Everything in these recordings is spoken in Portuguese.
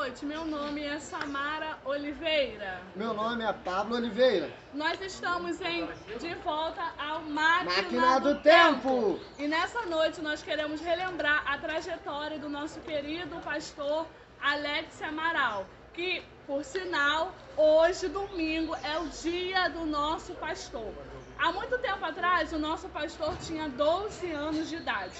noite, meu nome é Samara Oliveira. Meu nome é Pablo Oliveira. Nós estamos de volta ao Máquina do Tempo. E nessa noite nós queremos relembrar a trajetória do nosso querido pastor Alex Amaral, que, por sinal, hoje, domingo, é o dia do nosso pastor. Há muito tempo atrás, o nosso pastor tinha 12 anos de idade.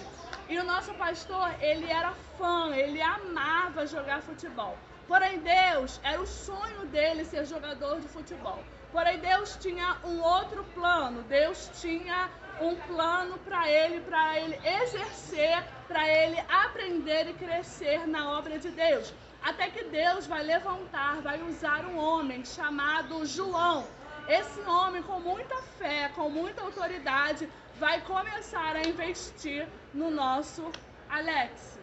E o nosso pastor, ele era fã, ele amava jogar futebol. Porém, Deus, era o sonho dele ser jogador de futebol. Porém, Deus tinha um outro plano. Deus tinha um plano para ele exercer, para ele aprender e crescer na obra de Deus. Até que Deus vai levantar, vai usar um homem chamado João. Esse homem, com muita fé, com muita autoridade, vai começar a investir no nosso Alex.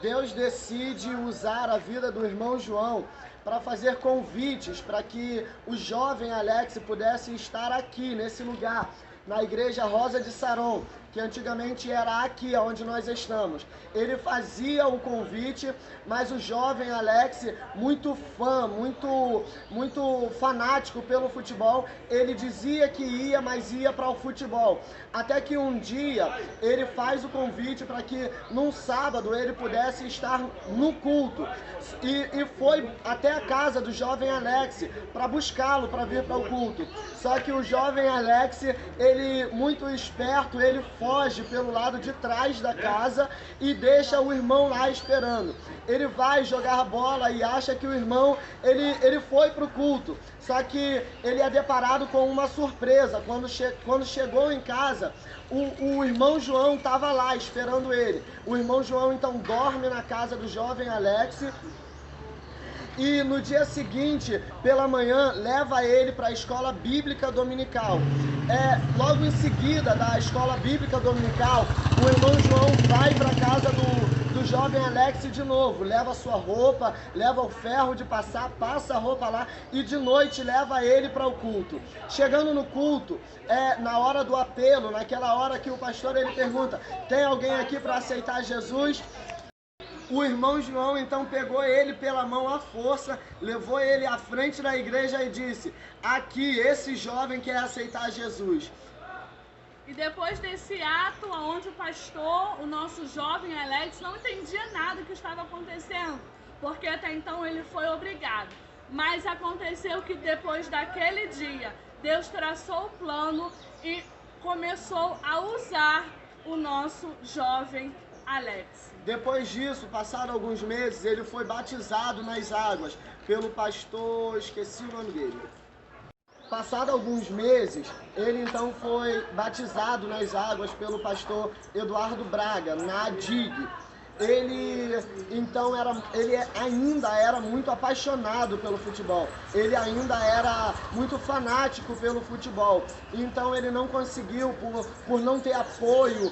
Deus decide usar a vida do irmão João para fazer convites para que o jovem Alex pudesse estar aqui, nesse lugar, na Igreja Rosa de Saron, que antigamente era aqui onde nós estamos. Ele fazia o convite, mas o jovem Alex, muito fã, muito fanático pelo futebol, ele dizia que ia, mas ia para o futebol. Até que um dia ele faz o convite para que num sábado ele pudesse estar no culto. E foi até a casa do jovem Alex para buscá-lo, para vir para o culto. Só que o jovem Alex, ele muito esperto, ele foge pelo lado de trás da casa e deixa o irmão lá esperando. Ele vai jogar bola e acha que o irmão, ele foi pro culto. Só que ele é deparado com uma surpresa. Quando chegou em casa, o irmão João estava lá esperando ele. O irmão João então dorme na casa do jovem Alex. E no dia seguinte, pela manhã, leva ele para a escola bíblica dominical. Logo em seguida da escola bíblica dominical, o irmão João vai para a casa do jovem Alex de novo. Leva a sua roupa, leva o ferro de passar, passa a roupa lá e de noite leva ele para o culto. Chegando no culto, na hora do apelo, naquela hora que o pastor ele pergunta: tem alguém aqui para aceitar Jesus? O irmão João então pegou ele pela mão à força, levou ele à frente da igreja e disse: aqui, esse jovem quer aceitar Jesus. E depois desse ato, onde o pastor, o nosso jovem Alex, não entendia nada do que estava acontecendo, porque até então ele foi obrigado. Mas aconteceu que depois daquele dia, Deus traçou o plano e começou a usar o nosso jovem Alex. Depois disso, passaram alguns meses, ele foi batizado nas águas pelo pastor, esqueci o nome dele. Passado alguns meses, ele então foi batizado nas águas pelo pastor Eduardo Braga, na DIG. Ele ainda era muito apaixonado pelo futebol, ele ainda era muito fanático pelo futebol, então ele não conseguiu, por não ter apoio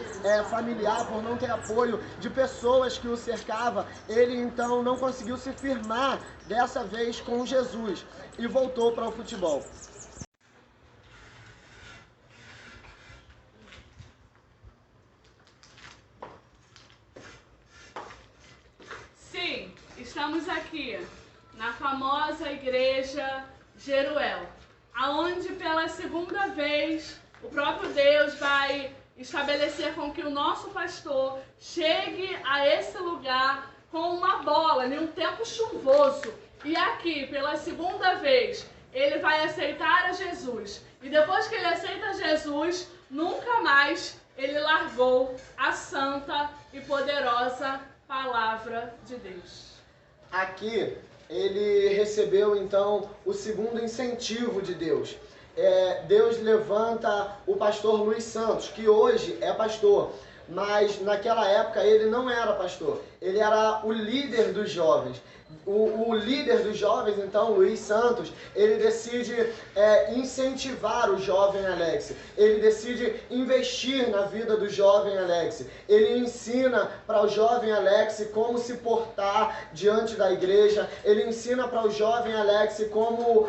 familiar, por não ter apoio de pessoas que o cercavam, ele então não conseguiu se firmar dessa vez com Jesus e voltou para o futebol. Sim, estamos aqui na famosa igreja Jeruel, aonde pela segunda vez o próprio Deus vai estabelecer com que o nosso pastor chegue a esse lugar com uma bola, em um tempo chuvoso. E aqui, pela segunda vez, ele vai aceitar a Jesus. E depois que ele aceita Jesus, nunca mais ele largou a santa e poderosa Palavra de Deus. Aqui ele recebeu então o segundo incentivo de Deus. Deus levanta o pastor Luiz Santos, que hoje é pastor, mas naquela época ele não era pastor, ele era o líder dos jovens. O líder dos jovens, então, Luiz Santos, ele decide incentivar o jovem Alex. Ele decide investir na vida do jovem Alex. Ele ensina para o jovem Alex como se portar diante da igreja. Ele ensina para o jovem Alex como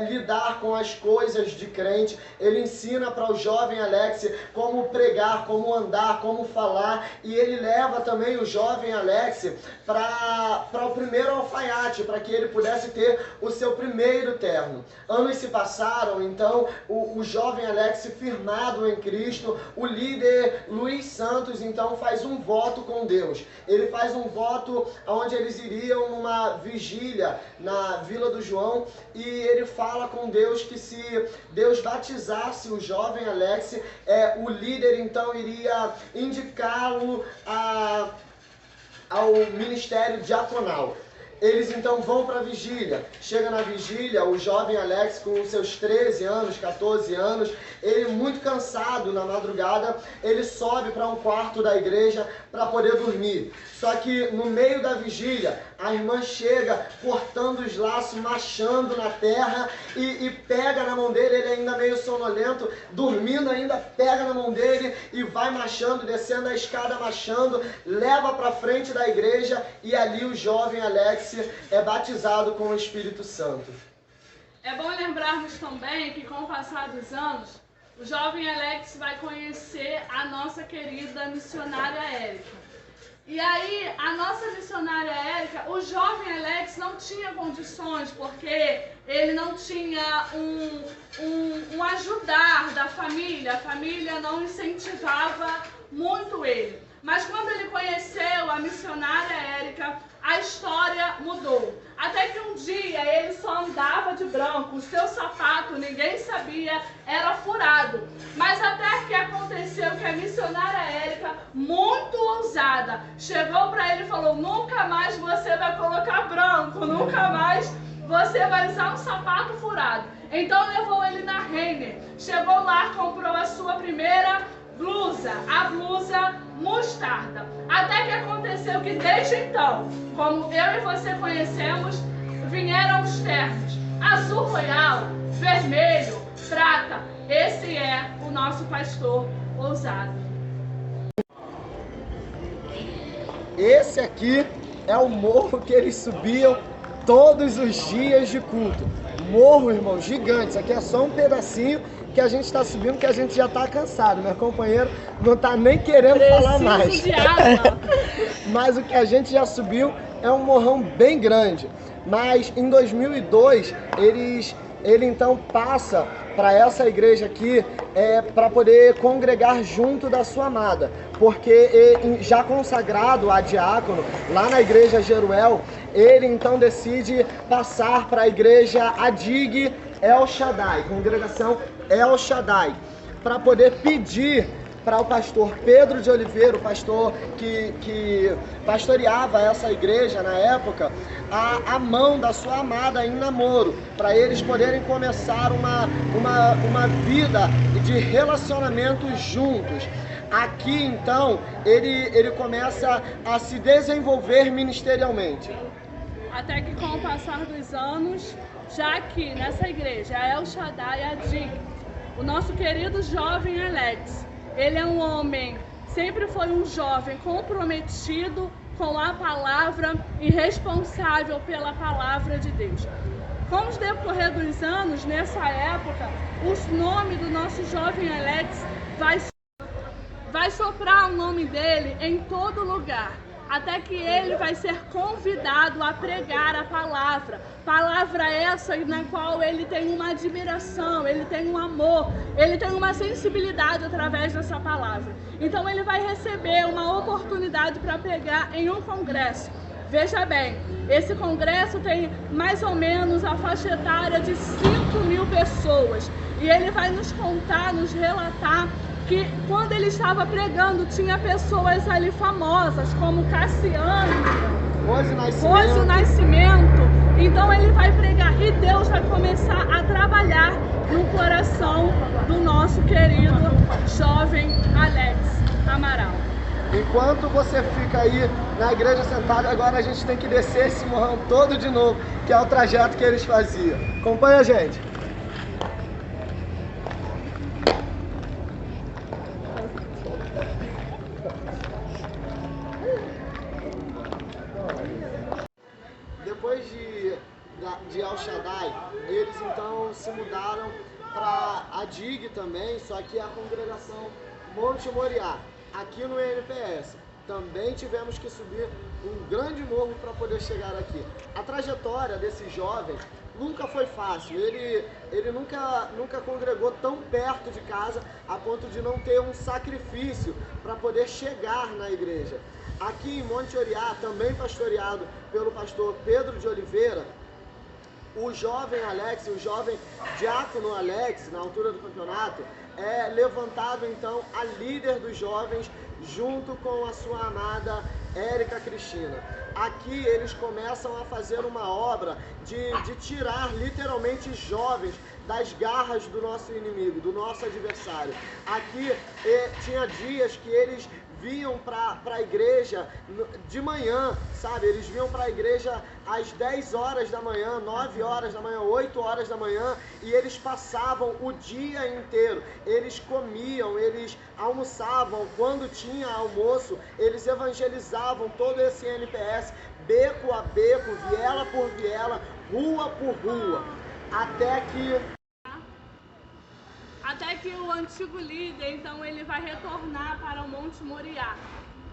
lidar com as coisas de crente. Ele ensina para o jovem Alex como pregar, como andar, como falar. E ele leva também o jovem Alex Alex para o primeiro alfaiate, para que ele pudesse ter o seu primeiro terno. Anos se passaram, então o jovem Alex, firmado em Cristo, o líder Luiz Santos, então faz um voto com Deus. Ele faz um voto onde eles iriam numa vigília na Vila do João, e ele fala com Deus que se Deus batizasse o jovem Alex, o líder então iria indicá-lo ao ministério diaconal. Eles então vão para a vigília. Chega na vigília, o jovem Alex, com seus 13 anos, 14 anos, ele muito cansado na madrugada, ele sobe para um quarto da igreja para poder dormir. Só que no meio da vigília, a irmã chega cortando os laços, machando na terra e pega na mão dele, ele ainda meio sonolento, dormindo ainda, pega na mão dele e vai machando, descendo a escada machando, leva para frente da igreja, e ali o jovem Alex é batizado com o Espírito Santo. É bom lembrarmos também que com o passar dos anos, o jovem Alex vai conhecer a nossa querida missionária Érica. E aí, a nossa missionária Érica, o jovem Alex não tinha condições, porque ele não tinha um ajudar da família, a família não incentivava muito ele. Mas quando ele conheceu a missionária Érica, a história mudou. Até que um dia ele só andava de branco, o seu sapato, ninguém sabia, era furado. Mas até que aconteceu que a missionária Érica, muito ousada, chegou para ele e falou: nunca mais você vai colocar branco, nunca mais você vai usar um sapato furado. Então levou ele na Renner, chegou lá, comprou a sua primeira blusa, a blusa mostarda. Até que aconteceu que desde então, como eu e você conhecemos, vieram os ternos azul royal, vermelho, prata. Esse é o nosso pastor ousado. Esse aqui é o morro que eles subiam todos os dias de culto. Morro, irmão, gigante. Isso aqui é só um pedacinho que a gente está subindo, que a gente já está cansado. Meu companheiro não está nem querendo falar mais. De água. Mas o que a gente já subiu é um morrão bem grande. Mas em 2002, ele então passa para essa igreja aqui para poder congregar junto da sua amada. Porque já consagrado a diácono, lá na igreja Jeruel, ele então decide passar para a igreja Adig El Shaddai, congregação El Shaddai, para poder pedir para o pastor Pedro de Oliveira, o pastor que pastoreava essa igreja na época, a mão da sua amada em namoro, para eles poderem começar uma vida de relacionamento juntos. Aqui então ele começa a se desenvolver ministerialmente. Até que com o passar dos anos, já aqui nessa igreja, a El Shaddai Adig, o nosso querido jovem Alex, ele é um homem, sempre foi um jovem comprometido com a palavra e responsável pela palavra de Deus. Com o decorrer dos anos, nessa época, o nome do nosso jovem Alex vai soprar o nome dele em todo lugar, até que ele vai ser convidado a pregar a palavra essa na qual ele tem uma admiração, ele tem um amor, ele tem uma sensibilidade através dessa palavra. Então ele vai receber uma oportunidade para pregar em um congresso. Veja bem, esse congresso tem mais ou menos a faixa etária de 5.000 pessoas, e ele vai nos contar, nos relatar que quando ele estava pregando tinha pessoas ali famosas como Cassiano, Rose Nascimento. Então ele vai pregar e Deus vai começar a trabalhar no coração do nosso querido jovem Alex Amaral. Enquanto você fica aí na igreja sentado, agora a gente tem que descer esse morrão todo de novo, que é o trajeto que eles faziam. Acompanha a gente. Depois de El Shaddai, eles então se mudaram para Adig também, só que a congregação Monte Moriá, aqui no NPS. também tivemos que subir um grande morro para poder chegar aqui. A trajetória desse jovem nunca foi fácil, ele nunca congregou tão perto de casa a ponto de não ter um sacrifício para poder chegar na igreja. Aqui em Monte Oriá, também pastoreado pelo pastor Pedro de Oliveira, o jovem Alex, o jovem diácono Alex, na altura do campeonato, é levantado então a líder dos jovens junto com a sua amada Érica Cristina. Aqui eles começam a fazer uma obra de tirar literalmente jovens das garras do nosso inimigo, do nosso adversário. Aqui tinha dias que eles vinham para a igreja de manhã, sabe? Eles vinham para a igreja às 10 horas da manhã, 9 horas da manhã, 8 horas da manhã, e eles passavam o dia inteiro. Eles comiam, eles almoçavam, quando tinha almoço, eles evangelizavam todo esse NPS, beco a beco, viela por viela, rua por rua, até que o antigo líder, então, ele vai retornar para o Monte Moriá.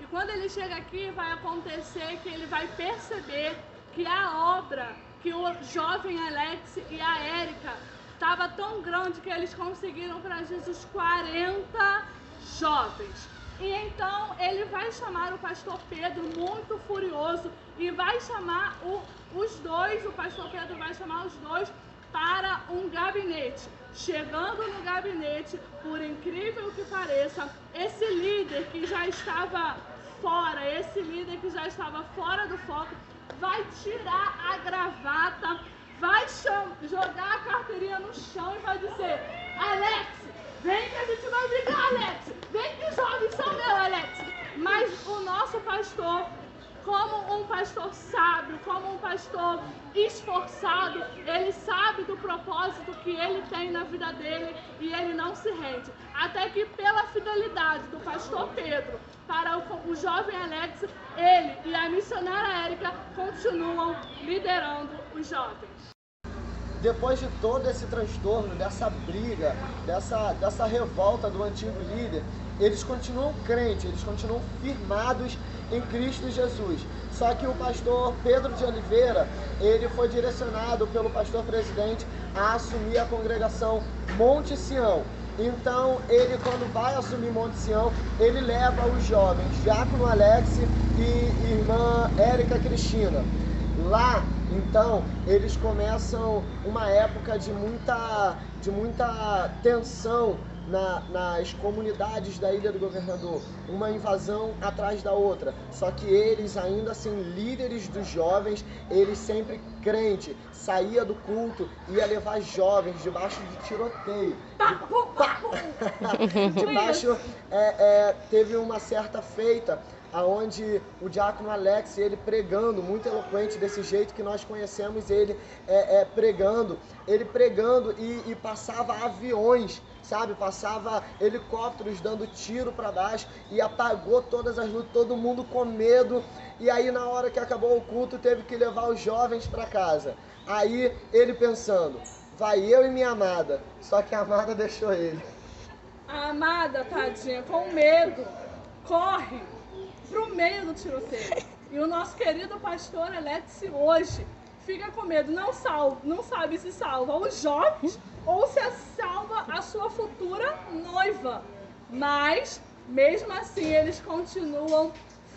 E quando ele chega aqui, vai acontecer que ele vai perceber que a obra, que o jovem Alex e a Érica estava tão grande que eles conseguiram para Jesus 40 jovens. E então ele vai chamar o pastor Pedro, muito furioso, e vai chamar os dois, o pastor Pedro vai chamar os dois para um gabinete. Chegando no gabinete, por incrível que pareça, esse líder que já estava fora do foco, vai tirar a gravata, vai jogar a carteirinha no chão e vai dizer: Alex, vem que a gente vai brigar, Alex, vem que os jovens são meus, Alex. Mas o nosso pastor, como um pastor sábio, como um pastor esforçado, ele sabe do propósito que ele tem na vida dele e ele não se rende. Até que pela fidelidade do pastor Pedro para o jovem Alex, ele e a missionária Érica continuam liderando os jovens. Depois de todo esse transtorno, dessa briga, dessa revolta do antigo líder, eles continuam crentes, eles continuam firmados em Cristo Jesus. Só que o pastor Pedro de Oliveira, ele foi direcionado pelo pastor presidente a assumir a congregação Monte Sião. Então, ele, quando vai assumir Monte Sião, ele leva os jovens, diácono Alex e irmã Érica Cristina. Lá, então, eles começam uma época de muita tensão nas comunidades da Ilha do Governador, uma invasão atrás da outra. Só que eles, ainda assim, líderes dos jovens, eles sempre crentes, saía do culto, ia levar jovens debaixo de tiroteio. Teve uma certa feita aonde o diácono Alex, ele pregando, muito eloquente, desse jeito que nós conhecemos ele pregando e passava aviões, sabe? Passava helicópteros dando tiro para baixo e apagou todas as luzes, todo mundo com medo. E aí, na hora que acabou o culto, teve que levar os jovens para casa. Aí ele pensando: vai eu e minha amada. Só que a amada deixou ele. A amada, tadinha, com medo, corre pro meio do tiroteio. E o nosso querido pastor Alex hoje fica com medo, não sabe se salva os jovens ou se salva a sua futura noiva. Mas, mesmo assim, eles continuam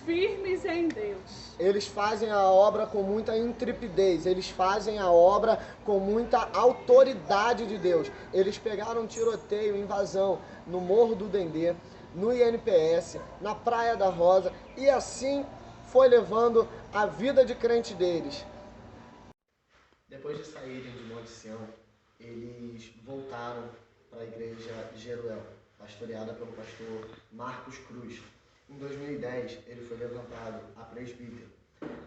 firmes em Deus. Eles fazem a obra com muita intrepidez, eles fazem a obra com muita autoridade de Deus. Eles pegaram um tiroteio, invasão no Morro do Dendê, no INPS, na Praia da Rosa, e assim foi levando a vida de crente deles. Depois de saírem de Monte Sião, eles voltaram para a igreja Jeruel, pastoreada pelo pastor Marcos Cruz. Em 2010, ele foi levantado a presbítero,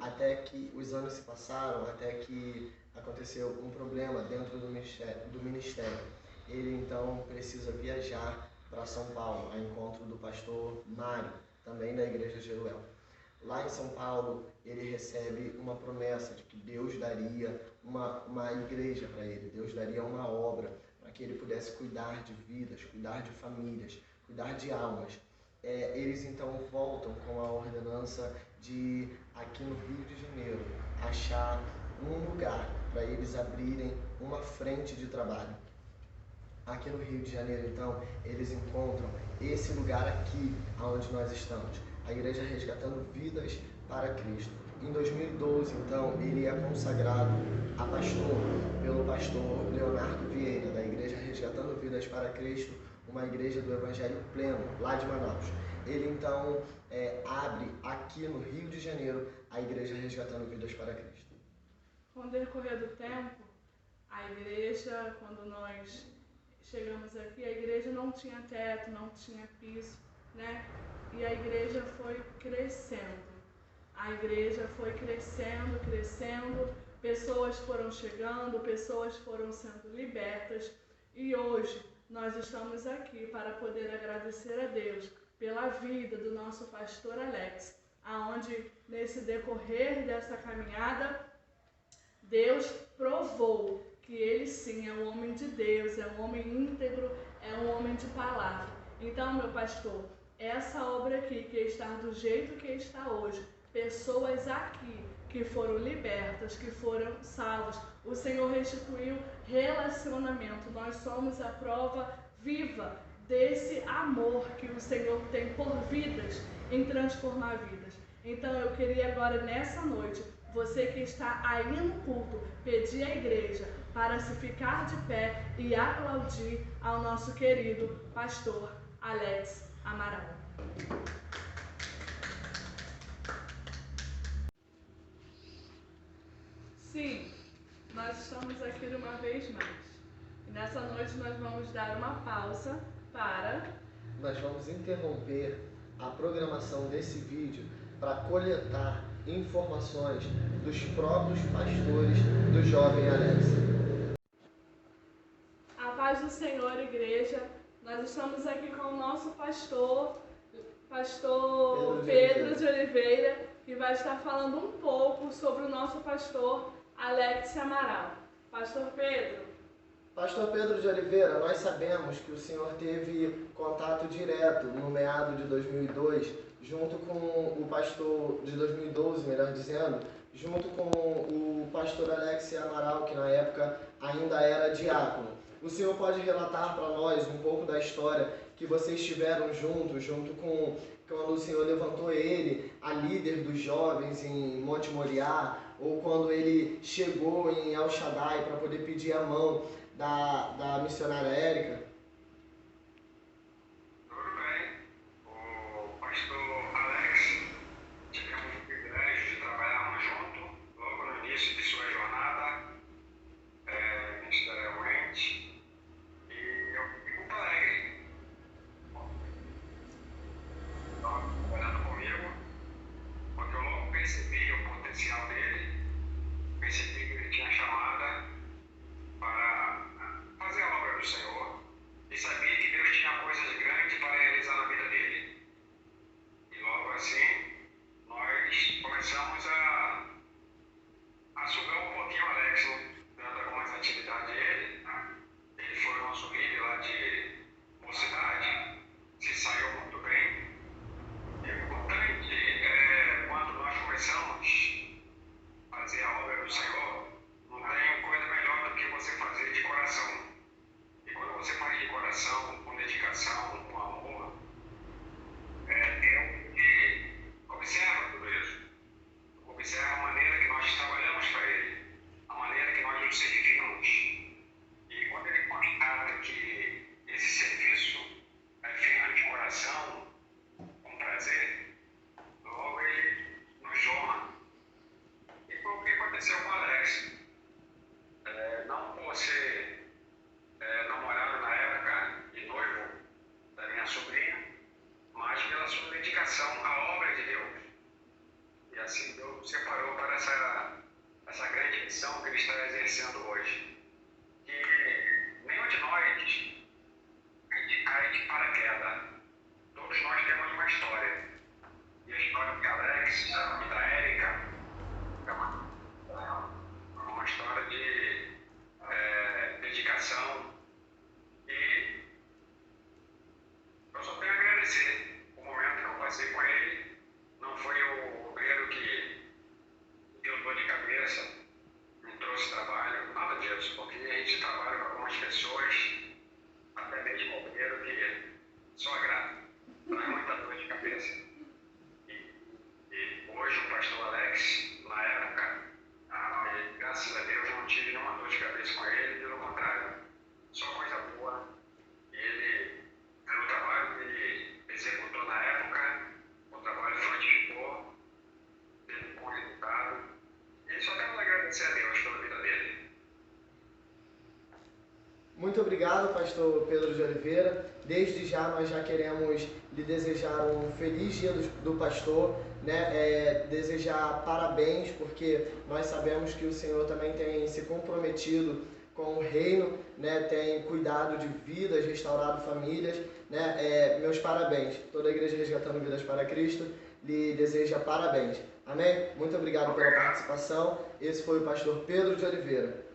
até que os anos se passaram, até que aconteceu um problema dentro do ministério. Ele então precisa viajar para São Paulo, a encontro do pastor Mário, também da igreja Jeruel. Lá em São Paulo, ele recebe uma promessa de que Deus daria uma igreja para ele, Deus daria uma obra para que ele pudesse cuidar de vidas, cuidar de famílias, cuidar de almas. eles então voltam com a ordenança de, aqui no Rio de Janeiro, achar um lugar para eles abrirem uma frente de trabalho. Aqui no Rio de Janeiro, então, eles encontram esse lugar aqui, onde nós estamos, a Igreja Resgatando Vidas para Cristo. Em 2012, então, ele é consagrado a pastor pelo pastor Leonardo Vieira, da Igreja Resgatando Vidas para Cristo, uma igreja do Evangelho Pleno, lá de Manaus. Ele, então, abre aqui no Rio de Janeiro a Igreja Resgatando Vidas para Cristo. Com o decorrer do tempo, a igreja, quando nós chegamos aqui, a igreja não tinha teto, não tinha piso, né? E a igreja foi crescendo. A igreja foi crescendo, crescendo, pessoas foram chegando, pessoas foram sendo libertas. E hoje nós estamos aqui para poder agradecer a Deus pela vida do nosso pastor Alex, aonde nesse decorrer dessa caminhada, Deus provou que ele sim é um homem de Deus, é um homem íntegro, é um homem de palavra. Então, meu pastor, essa obra aqui que está do jeito que está hoje, pessoas aqui que foram libertas, que foram salvas, o Senhor restituiu relacionamento. Nós somos a prova viva desse amor que o Senhor tem por vidas, em transformar vidas. Então eu queria agora nessa noite, você que está aí no culto, pedir à igreja para se ficar de pé e aplaudir ao nosso querido pastor Alex Amaral. Sim, nós estamos aqui uma vez mais. E nessa noite nós vamos dar uma pausa para... Nós vamos interromper a programação desse vídeo para coletar informações dos próprios pastores do jovem Alex. A paz do Senhor, igreja. Nós estamos aqui com o nosso pastor Pedro de Oliveira, que vai estar falando um pouco sobre o nosso pastor Alex Amaral. Pastor Pedro. Pastor Pedro de Oliveira, nós sabemos que o senhor teve contato direto no meado de 2002, junto com o pastor de 2012, melhor dizendo, junto com o pastor Alex Amaral, que na época ainda era diácono. O senhor pode relatar para nós um pouco da história que vocês tiveram junto com quando o senhor levantou ele, a líder dos jovens em Monte Moriá, ou quando ele chegou em El Shaddai para poder pedir a mão da missionária Érica? Tudo bem. O pastor Alex, tivemos o privilégio de trabalharmos junto, logo no início de sua jornada ministerialmente, e eu fiquei muito alegre. Estava trabalhando comigo, porque eu logo percebi o potencial dele, percebi que ele tinha chamada para fazer a obra do Senhor e sabia que Deus tinha coisas grandes para realizar na vida dele. E logo assim, nós começamos a sugar um pouquinho o Alex, dando algumas atividades a ele. Ele foi o nosso líder lá de mocidade, se saiu muito bem. E o importante quando nós começamos a fazer a obra do Senhor, não tem coisa melhor do que você fazer de coração. E quando você faz de coração, com dedicação, com amor, eu que observo tudo isso. Observo a maneira que nós trabalhamos para ele, a maneira que nós nos servimos. E quando ele constata que esse serviço é feito de coração, com prazer, logo ele nos honra. E foi o que aconteceu com o Alex. Não por ser namorado na época e noivo da minha sobrinha, mas pela sua dedicação à obra de Deus. E assim Deus o separou para essa grande missão que ele está exercendo hoje. Que nenhum de nós cai de paraquedas. Todos nós temos uma história. E a história de Alex e da Érica é uma história de dedicação. E eu só tenho a agradecer o momento obrigado, pastor Pedro de Oliveira. Desde já nós já queremos lhe desejar um feliz dia do pastor, né? Desejar parabéns, porque nós sabemos que o Senhor também tem se comprometido com o reino, né? Tem cuidado de vidas, restaurado famílias, né? Meus parabéns. Toda a Igreja Resgatando Vidas para Cristo lhe deseja parabéns. Amém? Muito obrigado pela participação. Esse foi o pastor Pedro de Oliveira.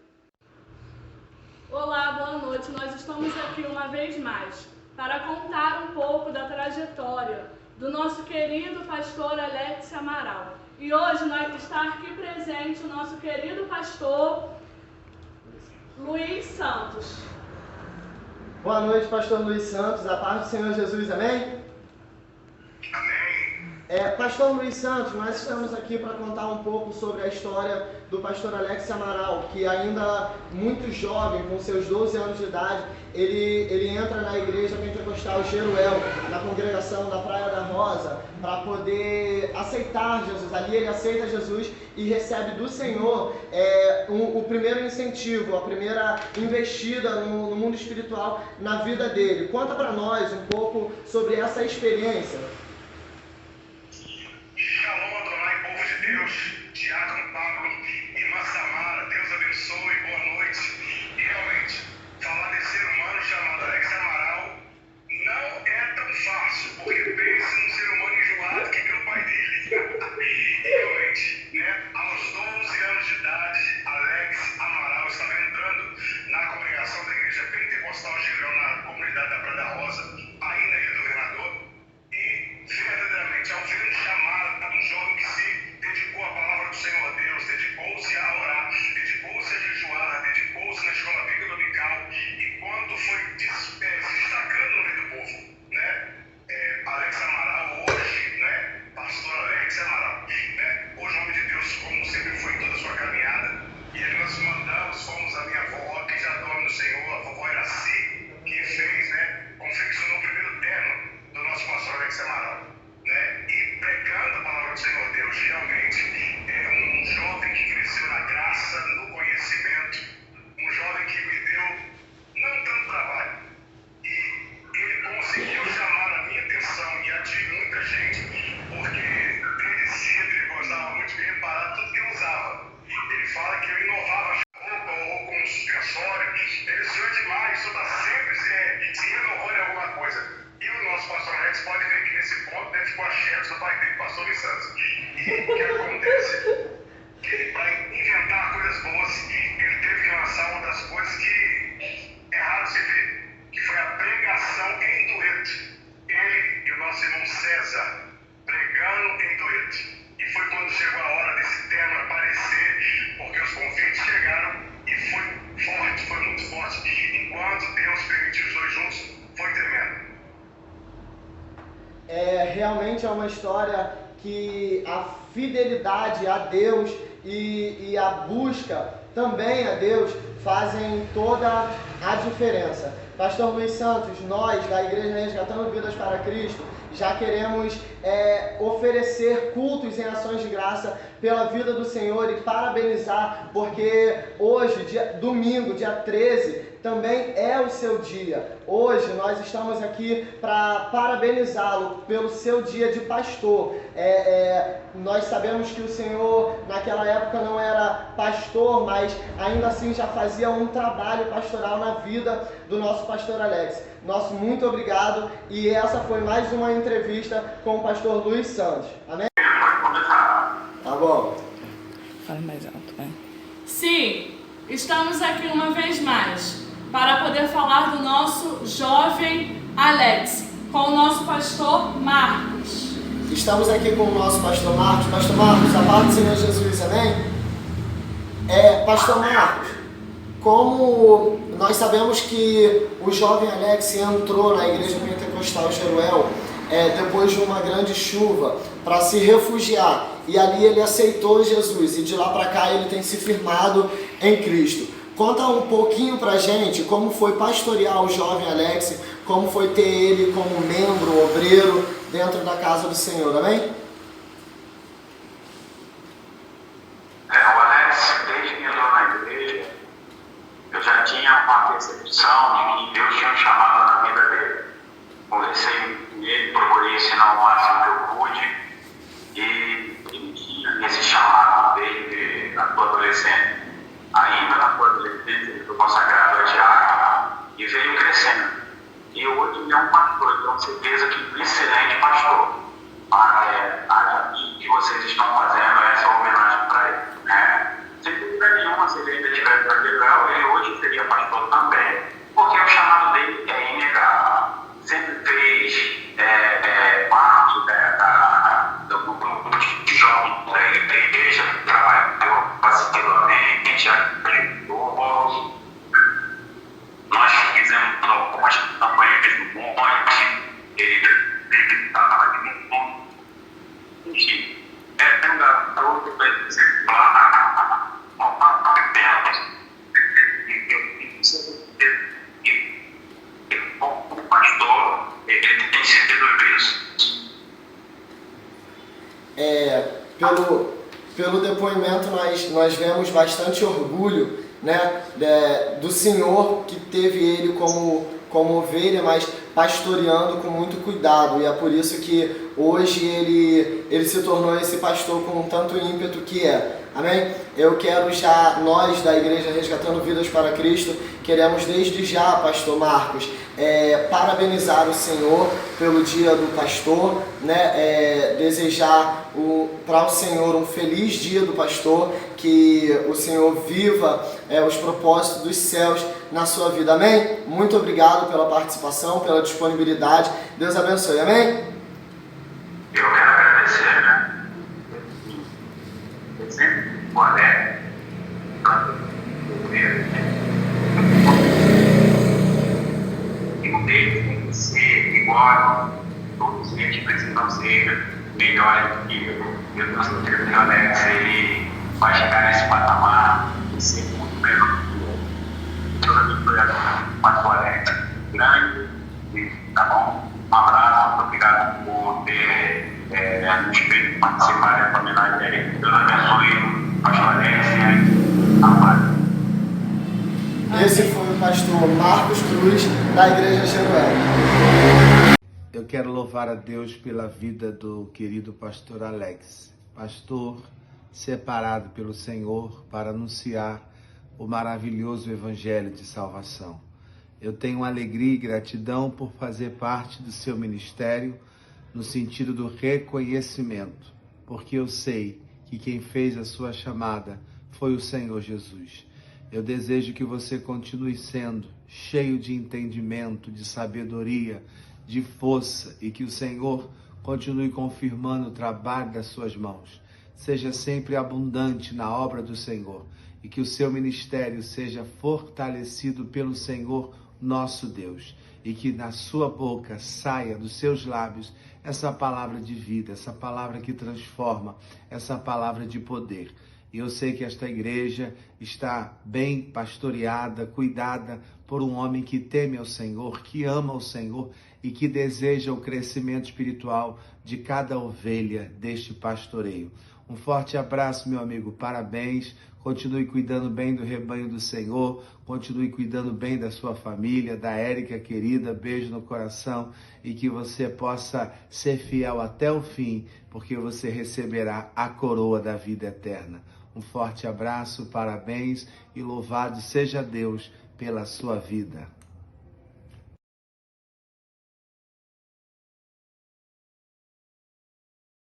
Olá, boa noite. Nós estamos aqui uma vez mais para contar um pouco da trajetória do nosso querido pastor Alex Amaral. E hoje está aqui presente o nosso querido pastor Luiz Santos. Boa noite, pastor Luiz Santos. A paz do Senhor Jesus, amém? Pastor Luiz Santos, nós estamos aqui para contar um pouco sobre a história do pastor Alex Amaral, que ainda muito jovem, com seus 12 anos de idade, ele entra na igreja pentecostal Jeruel, na congregação da Praia da Rosa, para poder aceitar Jesus. Ali ele aceita Jesus e recebe do Senhor o primeiro incentivo, a primeira investida no mundo espiritual na vida dele. Conta para nós um pouco sobre essa experiência. Shalom, Adonai, povo de Deus, Diácono Pablo, irmã Samara, Deus abençoe, boa noite. E realmente, falar desse ser humano chamado Alex Amaral não é tão fácil, porque pense num ser humano enjoado que viu o pai dele. E realmente, né, aos 12 anos de idade, Alex Amaral estava entrando na congregação da Igreja Pentecostal Jeruel, na comunidade da Praia da Rosa, aí na Ilha do Governador, e verdadeiramente, ao ver um chamado, um jovem que se dedicou à palavra do Senhor Deus, dedicou-se a orar, dedicou-se a jejuar, dedicou-se na escola bíblica dominical, e quando foi se destacando no meio do povo, né? Alex Amaral hoje, né? Pastor Alex Amaral, né? Hoje o homem de Deus, como sempre foi em toda a sua caminhada, e aí nós mandamos, fomos a minha avó, que já dorme no Senhor, a vovó Iraci, que fez, né? Confeccionou o primeiro terno do nosso pastor Alex Amaral, né? E pregando a palavra do Senhor Deus, realmente é um jovem que cresceu na graça, no conhecimento, um jovem que me deu não tanto trabalho, e ele conseguiu chamar a minha atenção e a de muita gente, porque desde cedo ele gostava muito de reparar tudo que eu usava. Ele fala que eu inovava roupa ou com suspensório, ele sonha demais, só está sempre se renovando em alguma coisa. E o nosso pastor Alex pode ver que nesse ponto, né, ficou a chefe do pai dele, pastor Luiz Santos. E o que acontece? Que para inventar coisas boas, ele teve que lançar uma das coisas que é raro se ver, que foi a pregação em dueto. Ele e o nosso irmão César pregando em dueto. E foi quando chegou a hora desse tema aparecer, porque os convites chegaram e foi forte, foi muito forte. Enquanto Deus permitiu os dois juntos, foi tremendo. Realmente é uma história que a fidelidade a Deus e a busca também a Deus fazem toda a diferença. Pastor Luiz Santos, nós da Igreja Resgatando Vidas para Cristo já queremos oferecer cultos em ações de graça pela vida do Senhor e parabenizar, porque hoje, domingo, dia 13, também é o seu dia. Hoje nós estamos aqui para parabenizá-lo pelo seu dia de pastor. Nós sabemos que o Senhor naquela época não era pastor, mas ainda assim já fazia um trabalho pastoral na vida do nosso pastor Alex. Nosso muito obrigado, e essa foi mais uma entrevista com o pastor Luiz Santos. Amém? Tá bom. Fala mais alto, vai. Sim, estamos aqui uma vez mais para poder falar do nosso jovem Alex, com o nosso pastor Marcos. Estamos aqui com o nosso pastor Marcos. Pastor Marcos, a paz do Senhor Jesus, amém? Pastor Marcos, como nós sabemos que o jovem Alex entrou na Igreja Pentecostal Jeruel depois de uma grande chuva para se refugiar, e ali ele aceitou Jesus, e de lá para cá ele tem se firmado em Cristo. Conta um pouquinho pra gente como foi pastorear o jovem Alex, como foi ter ele como membro, obreiro dentro da casa do Senhor, amém? O Alex, desde que entrou na igreja, eu já tinha uma percepção de ele, procurei ensinar o máximo que eu pude. E ele tinha esse chamado desde a tua adolescência. Ainda na tua adolescência, ele foi consagrado a diácono e veio crescendo. E hoje ele é um pastor, tenho certeza que um excelente pastor. Que vocês estão fazendo essa homenagem para ele, né? Sem dúvida nenhuma, se ele ainda tivesse na legal, ele hoje seria pastor também, porque o chamado dele é inegável. Sempre fez parte do grupo de jovens da igreja, trabalhou assiduamente, ajudou. Nós fizemos algumas campanhas no monte, ele estava ali no mundo. Enfim, é um garoto exemplar, como pastor, ele tem sido isso. Pelo depoimento, nós vemos bastante orgulho, né, do Senhor que teve ele como ovelha, mas pastoreando com muito cuidado, e é por isso que hoje ele se tornou esse pastor com tanto ímpeto que é. Amém? Eu quero já, nós da Igreja Resgatando Vidas para Cristo, queremos desde já, pastor Marcos, parabenizar o Senhor pelo dia do pastor, né? Desejar para o Senhor um feliz dia do pastor, que o Senhor viva os propósitos dos céus na sua vida. Amém? Muito obrigado pela participação, pela disponibilidade. Deus abençoe. Amém? Eu quero agradecer, né? Sempre o Alex, um deles tem que ser igual, todos eles precisam ser melhores do que eu. Eu tenho certeza que o Alex ele vai chegar nesse patamar e ser muito melhor do que eu. Toda a vitória para o Alex grande, tá bom? Um abraço, muito obrigado por ter nos feito participar dessa homenagem aí. Deus abençoe, pastor Alex e a paz. Esse foi o pastor Marcos Cruz, da Igreja Jeruel. Eu quero louvar a Deus pela vida do querido pastor Alex, pastor separado pelo Senhor para anunciar o maravilhoso evangelho de salvação. Eu tenho alegria e gratidão por fazer parte do seu ministério, no sentido do reconhecimento, porque eu sei que quem fez a sua chamada foi o Senhor Jesus. Eu desejo que você continue sendo cheio de entendimento, de sabedoria, de força, e que o Senhor continue confirmando o trabalho das suas mãos. Seja sempre abundante na obra do Senhor, e que o seu ministério seja fortalecido pelo Senhor nosso Deus, e que na sua boca saia, dos seus lábios, essa palavra de vida, essa palavra que transforma, essa palavra de poder. E eu sei que esta igreja está bem pastoreada, cuidada por um homem que teme ao Senhor, que ama o Senhor e que deseja o crescimento espiritual de cada ovelha deste pastoreio. Um forte abraço, meu amigo, parabéns. Continue cuidando bem do rebanho do Senhor, continue cuidando bem da sua família, da Érica querida, beijo no coração, e que você possa ser fiel até o fim, porque você receberá a coroa da vida eterna. Um forte abraço, parabéns e louvado seja Deus pela sua vida.